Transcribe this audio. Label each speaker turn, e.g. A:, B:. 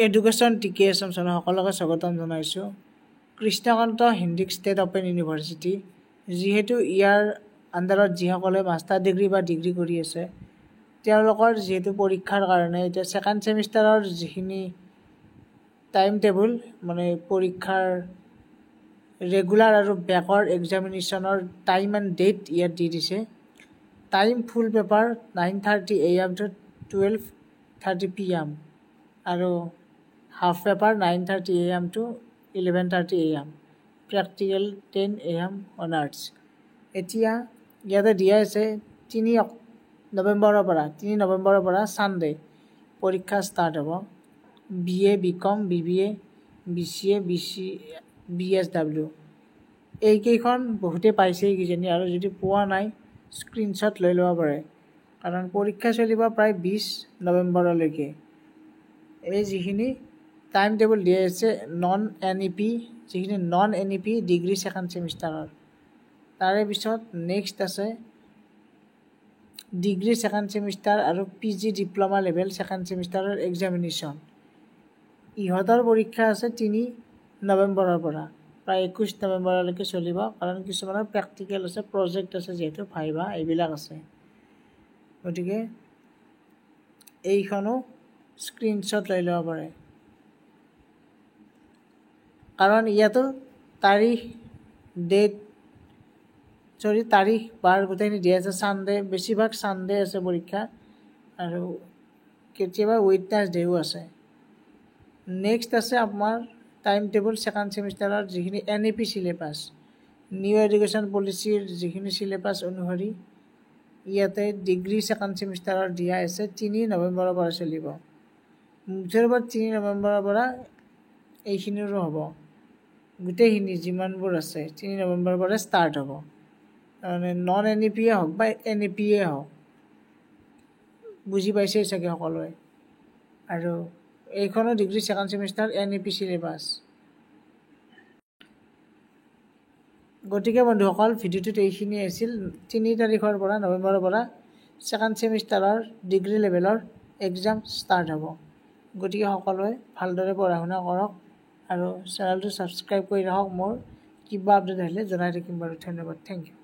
A: Education টিকে এছামছনৰ সকলোকে স্বাগতম জনাইছোঁ। Krishnakanta Hendrik state open university, যিহেতু ইয়াৰ আণ্ডাৰত যিসকলে মাষ্টাৰ ডিগ্ৰী বা ডিগ্ৰী কৰি আছে তেওঁলোকৰ যিহেতু পৰীক্ষাৰ কাৰণে এতিয়া ছেকেণ্ড ছেমিষ্টাৰৰ যিখিনি টাইম টেবুল মানে পৰীক্ষাৰ ৰেগুলাৰ আৰু বেকৰ এক্সামিনেশ্যনৰ টাইম এণ্ড ডেট ইয়াত দি দিছে। Time full paper 9:30 AM to 12:30 PM আৰু half paper 9:30 AM to 11:30 AM, practical 10 AM on arts. এতিয়া ইয়াতে দিয়া আছে 3 নৱেম্বৰৰ পৰা ছানডে পৰীক্ষা ষ্টাৰ্ট হ'ব। BA, BCom, BBA, BCA, BSW এইকেইখন বহুতে পাইছেই কিজানি, আৰু যদি পোৱা নাই স্ক্ৰীনশ্বট লৈ ল'ব পাৰে, কাৰণ পৰীক্ষা চলিব প্ৰায় 20 নৱেম্বৰলৈকে। এই যিখিনি টাইম টেবুল দিয়া আছে নন NEP, যিখিনি নন NEP ডিগ্ৰী ছেকেণ্ড ছেমিষ্টাৰৰ, তাৰে পিছত নেক্সট আছে ডিগ্ৰী ছেকেণ্ড ছেমিষ্টাৰ আৰু PG ডিপ্ল'মা লেভেল ছেকেণ্ড ছেমিষ্টাৰৰ এক্সামিনেশ্যন। ইহঁতৰ পৰীক্ষা আছে 3 নৱেম্বৰৰ পৰা প্ৰায় 21 নৱেম্বৰলৈকে চলিব, কাৰণ কিছুমানৰ প্ৰেক্টিকেল আছে, প্ৰজেক্ট আছে, যিহেতু ভাইভা এইবিলাক আছে। গতিকে এইখনো স্ক্ৰীনশ্বট লৈ ল'ব পাৰে, কাৰণ ইয়াতো তাৰিখ বাৰ গোটেইখিনি দিয়া আছে। ছানডে, বেছিভাগ ছানডে আছে পৰীক্ষা, আৰু কেতিয়াবা ৱেডনেছডেও আছে। নেক্সট আছে আপোনাৰ টাইম টেবুল ছেকেণ্ড ছেমিষ্টাৰৰ যিখিনি NEP চিলেবাছ, নিউ এডুকেশ্যন পলিচিৰ যিখিনি চিলেবাছ অনুসৰি ইয়াতে ডিগ্ৰী ছেকেণ্ড ছেমিষ্টাৰৰ দিয়া আছে 3 নৱেম্বৰৰ পৰা চলিব। মুঠৰ ওপৰত 3 নৱেম্বৰৰ পৰা এইখিনিৰো হ'ব, গোটেইখিনি যিমানবোৰ আছে 3 নৱেম্বৰৰ পৰা ষ্টাৰ্ট হ'ব। তাৰমানে নন NEP হওক বা NEP হওক, বুজি পাইছেই চাগে সকলোৱে। আৰু এইখনো degree second semester NEP syllabus. গতিকে বন্ধুসকল, ভিডিঅ'টোত এইখিনি আছিল। 3 তাৰিখৰ পৰা নৱেম্বৰৰ পৰা ছেকেণ্ড ছেমিষ্টাৰৰ ডিগ্ৰী লেভেলৰ এক্সাম ষ্টাৰ্ট হ'ব। গতিকে সকলোৱে ভালদৰে পঢ়া শুনা কৰক আৰু চেনেলটো ছাবস্ক্ৰাইব কৰি ৰাখক। মোৰ কিবা আপডেট আহিলে জনাই থাকিম বাৰু। ধন্যবাদ, থেংক ইউ।